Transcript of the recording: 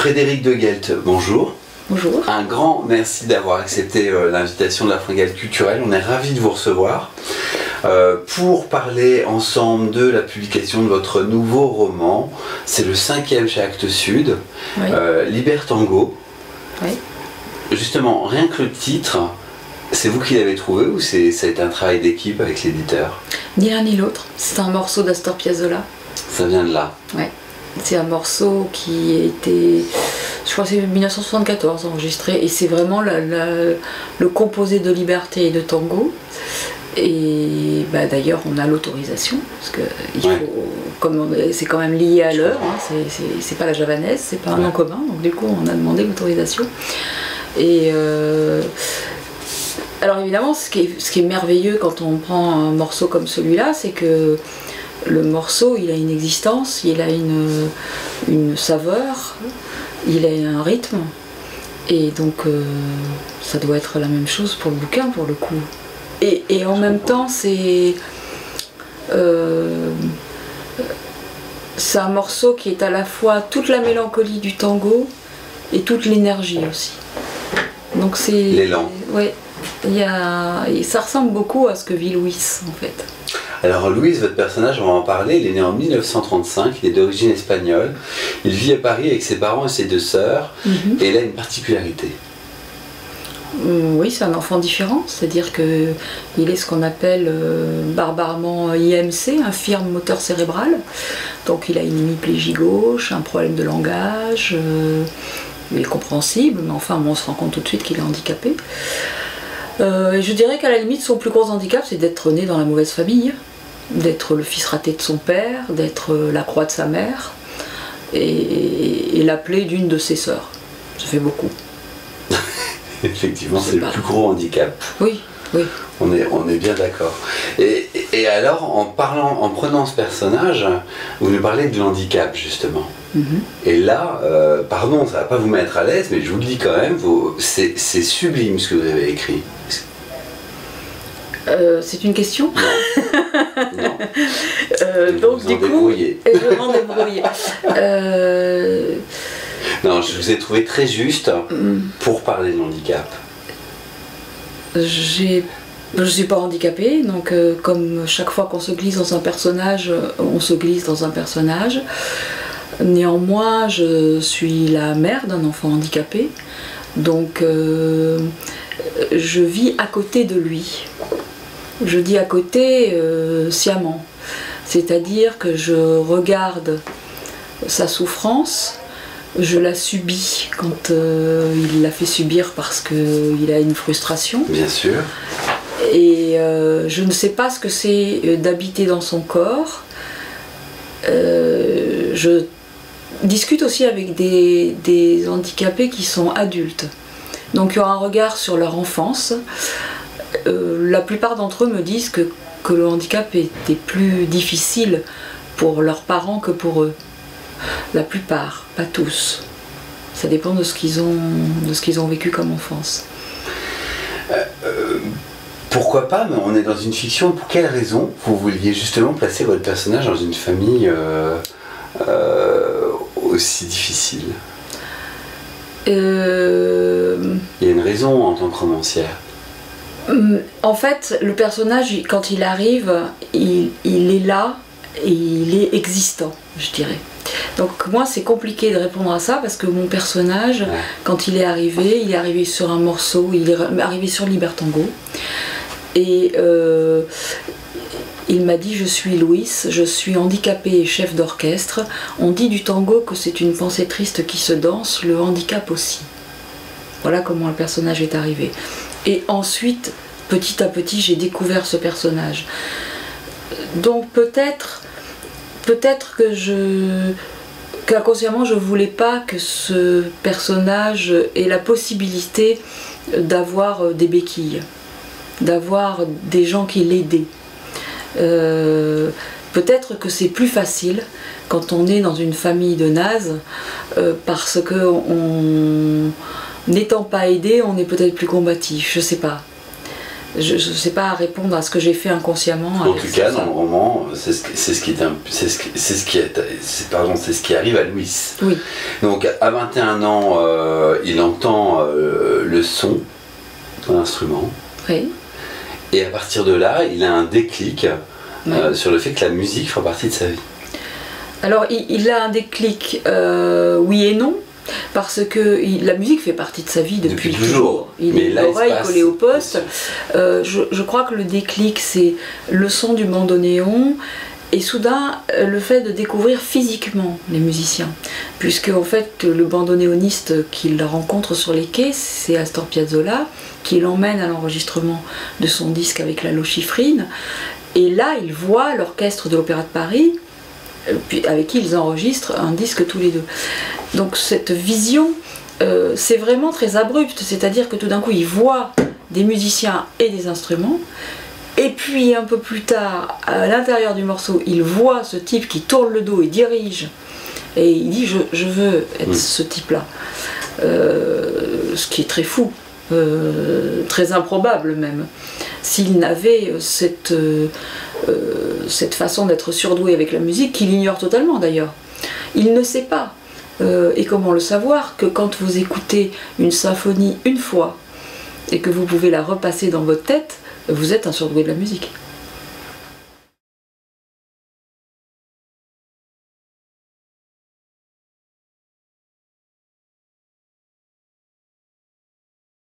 Frédéric de Gelt, bonjour. Bonjour. Un grand merci d'avoir accepté l'invitation de la Fringale culturelle. On est ravis de vous recevoir pour parler ensemble de la publication de votre nouveau roman. C'est le 5e chez Actes Sud, Oui. Libertango. Oui. Justement, rien que le titre, c'est vous qui l'avez trouvé ou ça a été un travail d'équipe avec l'éditeur? Ni l'un ni l'autre. C'est un morceau d'Astor Piazzolla. Ça vient de là. Ouais. C'est un morceau qui a été, je crois que c'est 1974 enregistré, et c'est vraiment le composé de liberté et de tango. Et bah, d'ailleurs on a l'autorisation, parce que c'est quand même lié à l'heure, hein, c'est pas la javanaise, c'est pas un nom commun, donc du coup on a demandé l'autorisation. Et alors évidemment ce qui est merveilleux quand on prend un morceau comme celui-là, c'est que le morceau, il a une existence, il a une saveur, il a un rythme, et donc ça doit être la même chose pour le bouquin, pour le coup. Et en même temps, c'est un morceau qui est à la fois toute la mélancolie du tango et toute l'énergie aussi. Donc c'est l'élan. Ouais, ça ressemble beaucoup à ce que vit Louis en fait. Alors Louis, votre personnage, on va en parler, il est né en 1935, il est d'origine espagnole, il vit à Paris avec ses parents et ses deux sœurs, et il a une particularité. Oui, c'est un enfant différent, c'est-à-dire qu'il est ce qu'on appelle barbairement IMC, infirme moteur cérébral, donc il a une hémiplégie gauche, un problème de langage, il est compréhensible, mais enfin on se rend compte tout de suite qu'il est handicapé. Et je dirais qu'à la limite, son plus gros handicap, c'est d'être né dans la mauvaise famille, d'être le fils raté de son père, d'être la croix de sa mère, et l'appelé d'une de ses sœurs. Ça fait beaucoup. Effectivement, c'est le plus gros handicap. Oui, oui. On est bien d'accord. Et alors, en prenant ce personnage, vous nous parlez du handicap, justement. Et là, pardon, ça va pas vous mettre à l'aise, mais je vous le dis quand même, c'est sublime ce que vous avez écrit. C'est une question? Non. Donc du coup, je m'en débrouille. Non, je vous ai trouvé très juste pour parler de handicap. Je ne suis pas handicapée, donc comme chaque fois qu'on se glisse dans un personnage, on se glisse dans un personnage. Néanmoins, je suis la mère d'un enfant handicapé, donc je vis à côté de lui. Je dis à côté sciemment, c'est-à-dire que je regarde sa souffrance, je la subis quand il la fait subir parce qu'il a une frustration. Bien sûr. Et je ne sais pas ce que c'est d'habiter dans son corps. Je discute aussi avec des handicapés qui sont adultes, donc qui ont un regard sur leur enfance. La plupart d'entre eux me disent que le handicap était plus difficile pour leurs parents que pour eux. La plupart, pas tous. Ça dépend de ce qu'ils ont vécu comme enfance. Pourquoi pas, mais on est dans une fiction. Pour quelle raison vous vouliez justement placer votre personnage dans une famille aussi difficile? Il y a une raison en tant que romancière. En fait, le personnage, quand il arrive, il est là et il est existant, je dirais. Donc moi, c'est compliqué de répondre à ça parce que mon personnage, quand il est arrivé sur un morceau, il est arrivé sur Libertango. Et il m'a dit: je suis Louis, je suis handicapé et chef d'orchestre. On dit du tango que c'est une pensée triste qui se danse, le handicap aussi. Voilà comment le personnage est arrivé. Et ensuite, petit à petit, j'ai découvert ce personnage. Donc peut-être qu'inconsciemment, je ne voulais pas que ce personnage ait la possibilité d'avoir des béquilles, d'avoir des gens qui l'aidaient. Peut-être que c'est plus facile quand on est dans une famille de nazes, parce que n'étant pas aidé, on est peut-être plus combatif, je sais pas. je ne sais pas répondre à ce que j'ai fait inconsciemment. En tout cas, dans le roman, c'est ce qui arrive à Louis. Oui. Donc à 21 ans, il entend le son d'un instrument. Oui. Et à partir de là, il a un déclic sur le fait que la musique fera partie de sa vie. Alors il a un déclic, oui et non. Parce que la musique fait partie de sa vie depuis toujours. Il est l'oreille collée au poste. Je crois que le déclic, c'est le son du bandoneon et soudain le fait de découvrir physiquement les musiciens. Puisque en fait le bandonéoniste qu'il rencontre sur les quais, c'est Astor Piazzolla, qui l'emmène à l'enregistrement de son disque avec la Lochifrine. Et là, il voit l'orchestre de l'Opéra de Paris, avec qui ils enregistrent un disque tous les deux. Donc cette vision, c'est vraiment très abrupte, c'est-à-dire que tout d'un coup il voit des musiciens et des instruments, et puis un peu plus tard, à l'intérieur du morceau, il voit ce type qui tourne le dos et dirige, et il dit je veux être ce type-là. Ce qui est très fou, très improbable même. S'il n'avait cette façon d'être surdoué avec la musique, qu'il ignore totalement d'ailleurs. Il ne sait pas, et comment le savoir, que quand vous écoutez une symphonie une fois, et que vous pouvez la repasser dans votre tête, vous êtes un surdoué de la musique.